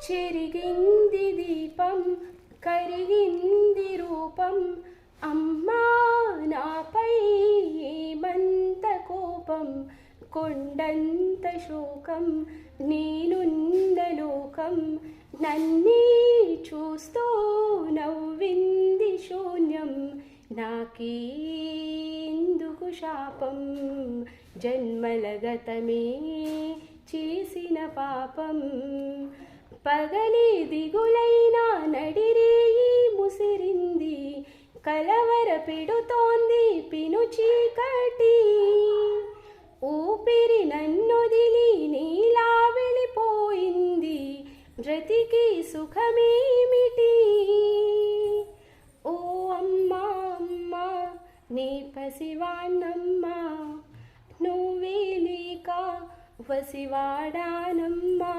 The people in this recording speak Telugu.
చెరిగింది దీపం కరిగింది రూపం అమ్మా నాపై ఏమంత కోపం కొండంత శోకం నేనున్న లోకం నన్నే చూస్తూ నవ్వింది శూన్యం నాకెందుకు శాపం జన్మల గతమే చేసిన పాపం పగలే దిగులైనా నడిరేయి ముసిరింది కలవర పెడుతోంది పెను చీకటి ఊపిరి నన్నొదిలి నీలా వెళ్ళిపోయింది బ్రతికి సుఖమేమిటి ఓ అమ్మా అమ్మా నీ పసివాణ్ణమ్మా నువ్వే లేక వసివాడానమ్మా